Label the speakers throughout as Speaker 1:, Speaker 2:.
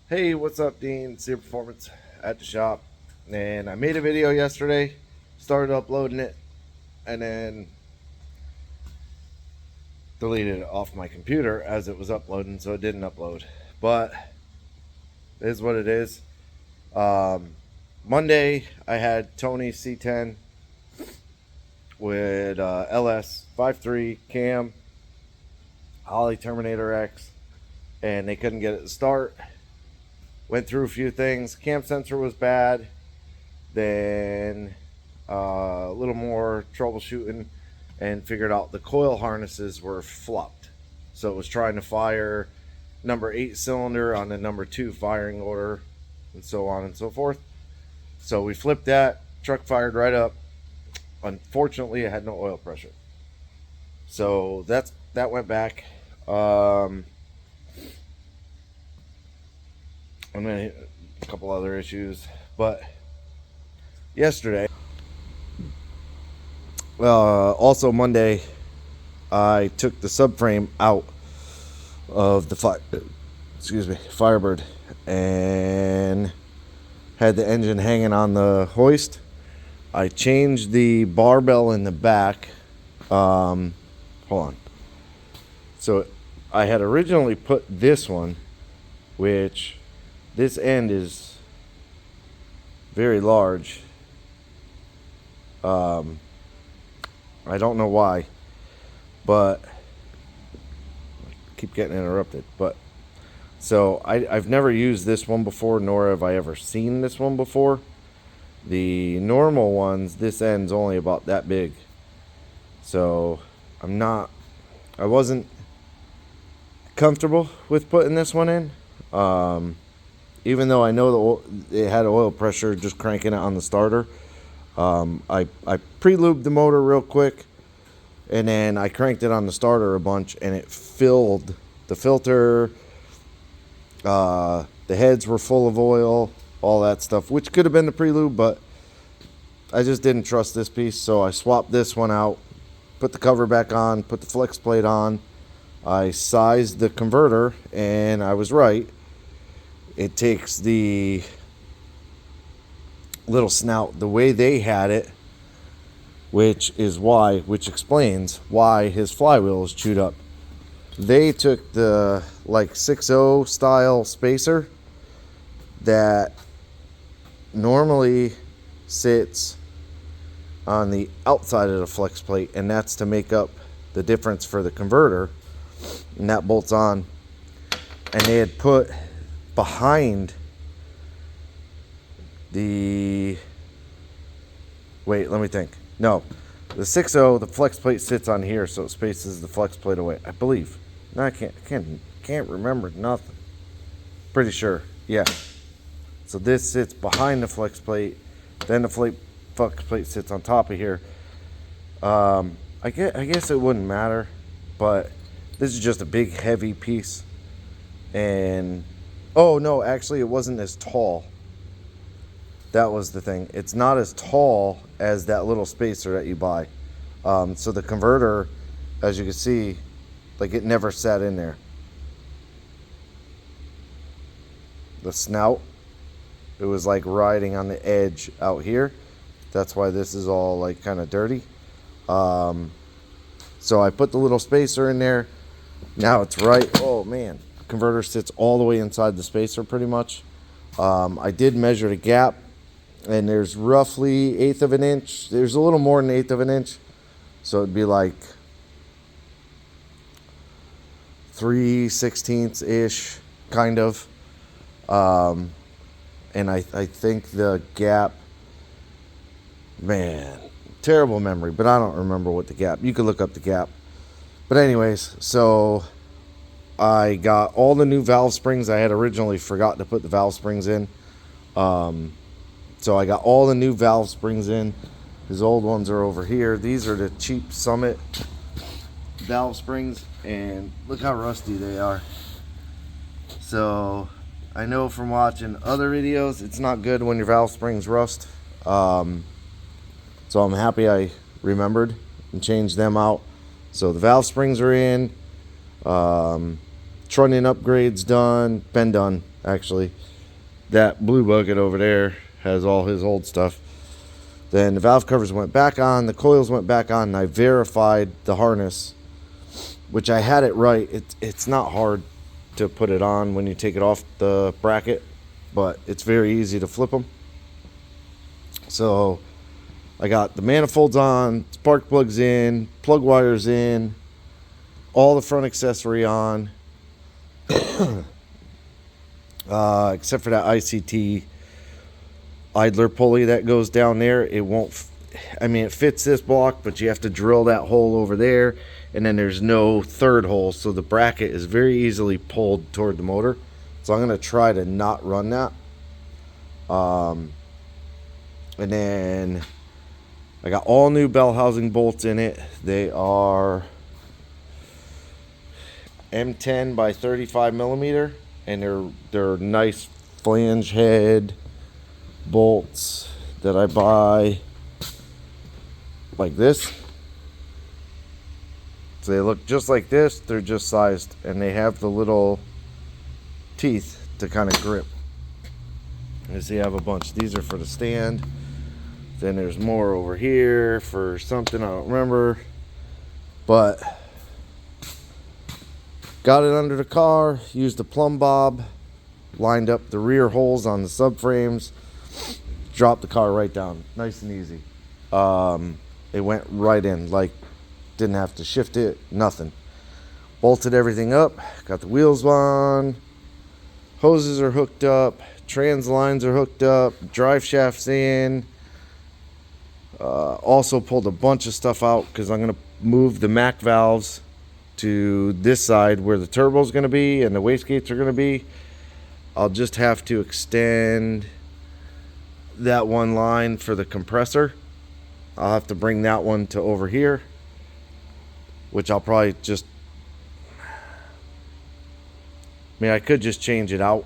Speaker 1: Hey, what's up, Dean? Sear Performance at the shop. And I made a video yesterday, started uploading it, and then deleted it off my computer as it was uploading, so it didn't upload. But it is what it is. Monday, I had Tony C10 with LS 5.3 cam, Holly Terminator X, and they couldn't get it to start. Went through a few things. Cam sensor was bad. Then a little more troubleshooting and figured out the coil harnesses were flopped. So it was trying to fire number 8 cylinder on the number 2 firing order and so on and so forth. So we flipped that. Truck fired right up. Unfortunately, it had no oil pressure. So that went back. And then a couple other issues, but yesterday, also Monday, I took the subframe out of the Firebird and had the engine hanging on the hoist. I changed the barbell in the back. Hold on. So I had originally put this one, which this end is very large. I don't know why, but I keep getting interrupted. But so I've never used this one before, nor have I ever seen this one before. The normal ones, this end's only about that big. So I wasn't comfortable with putting this one in. Even though I know it had oil pressure just cranking it on the starter. I pre-lubed the motor real quick, and then I cranked it on the starter a bunch, and it filled the filter. The heads were full of oil, all that stuff, which could have been the pre-lube, but I just didn't trust this piece, so I swapped this one out, put the cover back on, put the flex plate on. I sized the converter, and I was right. It takes the little snout the way they had it, which explains why his flywheel is chewed up. They took the like 6.0 style spacer that normally sits on the outside of the flex plate, and that's to make up the difference for the converter, and that bolts on. And they had put behind the let me think. No, the 6.0, the flex plate sits on here, so it spaces the flex plate away, I believe. No, I can't remember nothing. Pretty sure, yeah. So this sits behind the flex plate, then the flex plate sits on top of here. I guess it wouldn't matter, but this is just a big heavy piece. And oh no, actually it wasn't as tall. That was the thing. It's not as tall as that little spacer that you buy. So the converter, as you can see, like it never sat in there. The snout, it was like riding on the edge out here. That's why this is all like kind of dirty. So I put the little spacer in there. Now it's right. Oh man. Converter sits all the way inside the spacer pretty much. I did measure the gap, and there's roughly 1/8 of an inch. There's a little more than 1/8 of an inch, so it'd be like 3/16 ish, kind of. And I think the gap, man, terrible memory, but I don't remember what the gap. You could look up the gap. But anyways, so I got all the new valve springs. I had originally forgot to put the valve springs in. So I got all the new valve springs in. His old ones are over here. These are the cheap Summit valve springs, and look how rusty they are. So I know from watching other videos, it's not good when your valve springs rust. So I'm happy I remembered and changed them out. So the valve springs are in. Trunnion upgrades done, been done. actually. That blue bucket over there has all his old stuff. Then the valve covers went back on, the coils went back on, and I verified the harness, which I had it right. It's not hard to put it on when you take it off the bracket, but it's very easy to flip them. So I got the manifolds on, spark plugs in, plug wires in, all the front accessory on, except for that ICT idler pulley that goes down there. It won't, it fits this block, but you have to drill that hole over there, and then there's no third hole, so the bracket is very easily pulled toward the motor. So I'm going to try to not run that. And then I got all new bell housing bolts in it. They are M10 by 35 millimeter, and they're nice flange head bolts that I buy like this. So they look just like this. They're just sized, and they have the little teeth to kind of grip. You see, I have a bunch. These are for the stand. Then there's more over here for something I don't remember, but got it under the car, used a plumb bob, lined up the rear holes on the subframes, dropped the car right down, nice and easy. It went right in, like didn't have to shift it, nothing. Bolted everything up, got the wheels on, hoses are hooked up, trans lines are hooked up, drive shafts in. Also pulled a bunch of stuff out because I'm going to move the MAC valves to this side where the turbo is going to be and the wastegates are going to be. I'll just have to extend that one line for the compressor. I'll have to bring that one to over here, which I'll probably just, I could just change it out,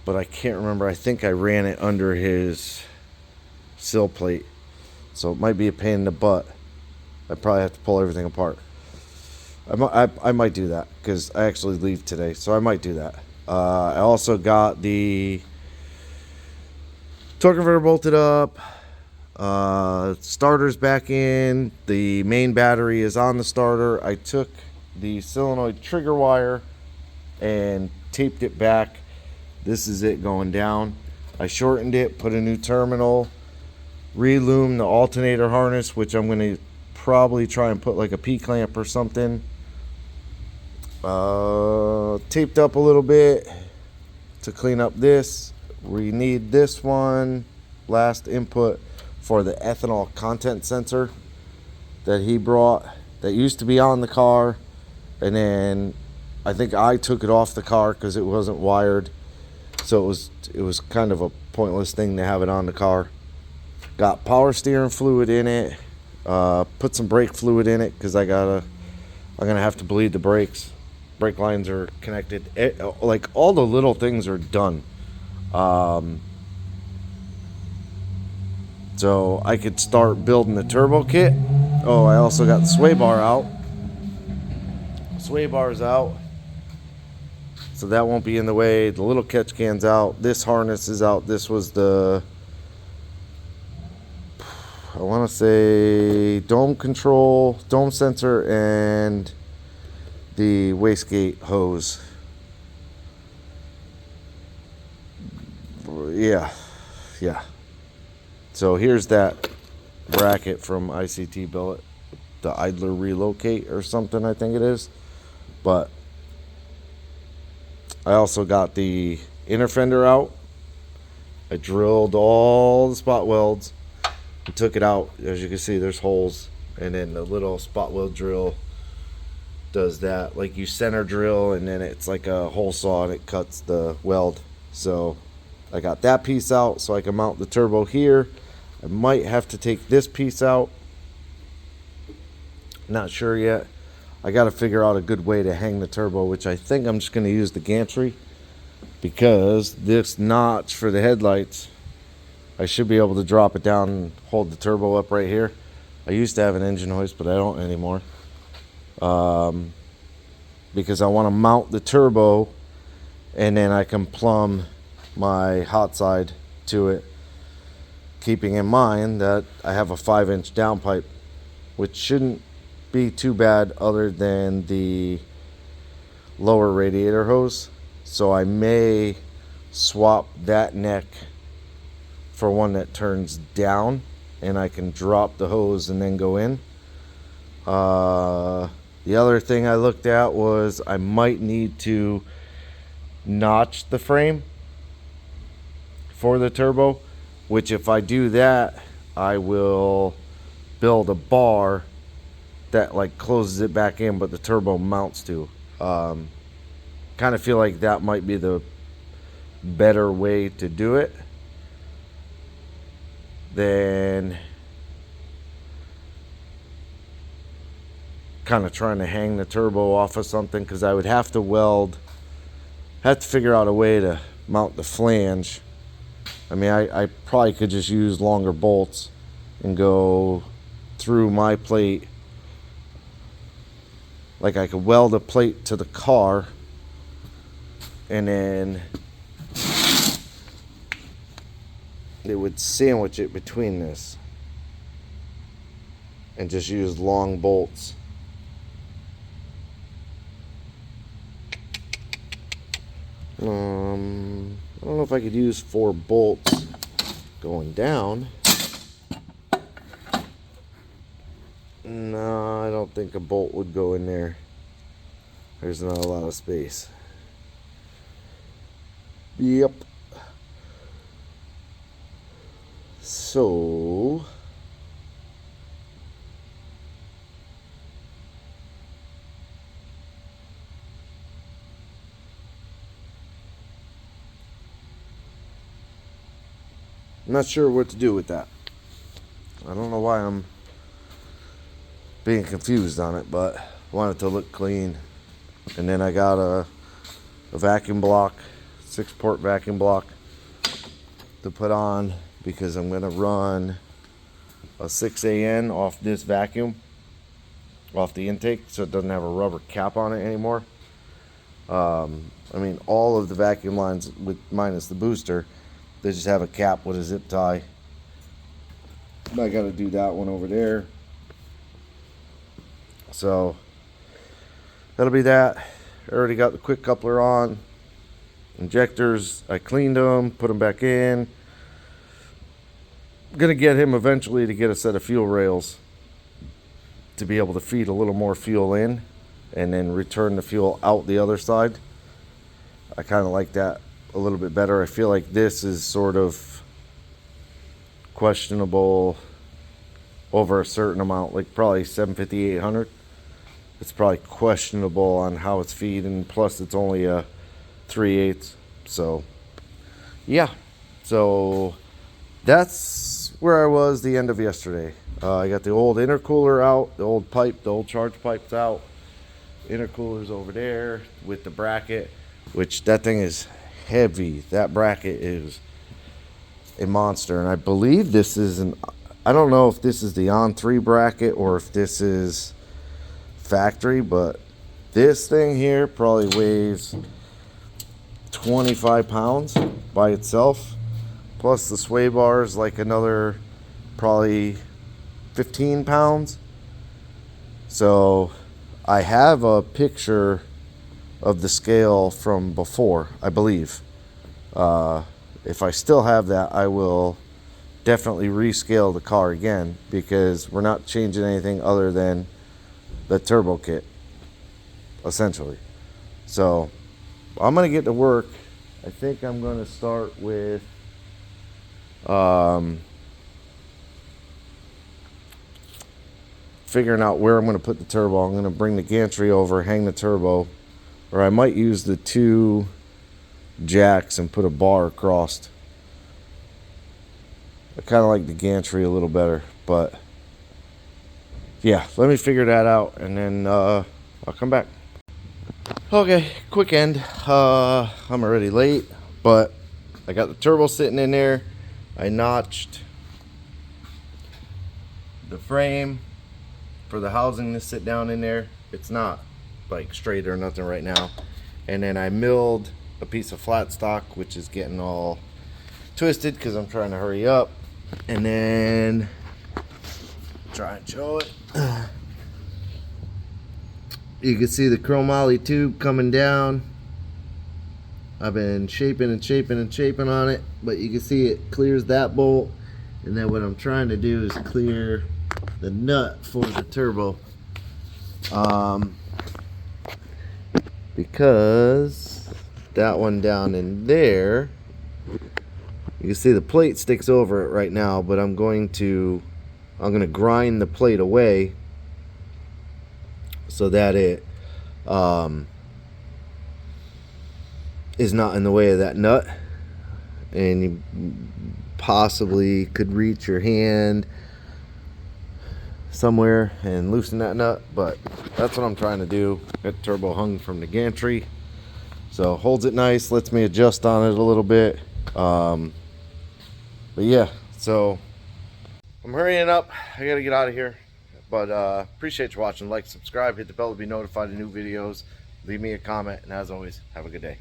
Speaker 1: but I can't remember. I think I ran it under his sill plate, so it might be a pain in the butt. I probably have to pull everything apart. I might do that because I actually leave today, so I might do that. I also got the torque converter bolted up, starter's back in, the main battery is on the starter. I took the solenoid trigger wire and taped it back. This is it going down. I shortened it, put a new terminal, re-loomed the alternator harness, which I'm going to probably try and put like a P-clamp or something. Taped up a little bit to clean up this. We need this one, last input for the ethanol content sensor that he brought that used to be on the car, and then I think I took it off the car because it wasn't wired, so it was kind of a pointless thing to have it on the car. Got power steering fluid in it, put some brake fluid in it because I'm gonna have to bleed the brakes. Brake lines are connected. Like all the little things are done. So I could start building the turbo kit. Oh, I also got the sway bar out. Sway bar's out, so that won't be in the way. The little catch can's out. This harness is out. This was the, I want to say, dome control, dome sensor, and the wastegate hose. Yeah. So here's that bracket from ICT Billet, the idler relocate or something, I think it is. But I also got the inner fender out. I drilled all the spot welds and took it out. As you can see, there's holes, and then the little spot weld drill does that. Like you center drill, and then it's like a hole saw and it cuts the weld. So I got that piece out so I can mount the turbo here. I might have to take this piece out. Not sure yet. I got to figure out a good way to hang the turbo, which I think I'm just going to use the gantry, because this notch for the headlights, I should be able to drop it down and hold the turbo up right here. I used to have an engine hoist, but I don't anymore. But because I want to mount the turbo, and then I can plumb my hot side to it, keeping in mind that I have a 5-inch downpipe, which shouldn't be too bad other than the lower radiator hose. So I may swap that neck for one that turns down, and I can drop the hose and then go in. The other thing I looked at was I might need to notch the frame for the turbo, which if I do that, I will build a bar that like closes it back in, but the turbo mounts to. Kind of feel like that might be the better way to do it than kind of trying to hang the turbo off of something, because I would have to figure out a way to mount the flange. I mean, I probably could just use longer bolts and go through my plate. Like I could weld a plate to the car and then it would sandwich it between this and just use long bolts. I don't know if I could use 4 bolts going down. No, I don't think a bolt would go in there. There's not a lot of space. Yep. So I'm not sure what to do with that. I don't know why I'm being confused on it, but I want it to look clean. And then I got a vacuum block, 6-port vacuum block to put on, because I'm going to run a 6AN off this vacuum, off the intake, so it doesn't have a rubber cap on it anymore. I mean, all of the vacuum lines, with minus the booster, they just have a cap with a zip tie. I got to do that one over there. So that'll be that. I already got the quick coupler on. Injectors, I cleaned them, put them back in. I'm gonna get him eventually to get a set of fuel rails to be able to feed a little more fuel in and then return the fuel out the other side. I kind of like that a little bit better. I feel like this is sort of questionable over a certain amount, like probably 750, 800. It's probably questionable on how it's feeding. Plus, it's only a 3/8. So, yeah. So that's where I was the end of yesterday. I got the old intercooler out, the old pipe, the old charge pipe's out. Intercooler's over there with the bracket, which that thing is heavy. That bracket is a monster, and I believe this is I don't know if this is the on-3 bracket or if this is factory, but this thing here probably weighs 25 pounds by itself, plus the sway bars like another probably 15 pounds. So I have a picture of the scale from before, I believe. If I still have that, I will definitely rescale the car again, because we're not changing anything other than the turbo kit, essentially. So I'm gonna get to work. I think I'm gonna start with figuring out where I'm gonna put the turbo. I'm gonna bring the gantry over, hang the turbo, or I might use the 2 jacks and put a bar across. I kind of like the gantry a little better, but yeah, let me figure that out, and then I'll come back. Okay, quick end. I'm already late, but I got the turbo sitting in there. I notched the frame for the housing to sit down in there. It's not like straight or nothing right now. And then I milled a piece of flat stock, which is getting all twisted because I'm trying to hurry up. And then try and show it. You can see the chromoly tube coming down. I've been shaping and shaping and shaping on it, but you can see it clears that bolt. And then what I'm trying to do is clear the nut for the turbo. Because that one down in there, you can see the plate sticks over it right now, but I'm going to grind the plate away so that it is not in the way of that nut, and you possibly could reach your hand somewhere and loosen that nut. But that's what I'm trying to do. Got the turbo hung from the gantry, so holds it nice, lets me adjust on it a little bit. But yeah, so I'm hurrying up. I gotta get out of here, but appreciate you watching. Like, subscribe, hit the bell to be notified of new videos, leave me a comment, and as always, have a good day.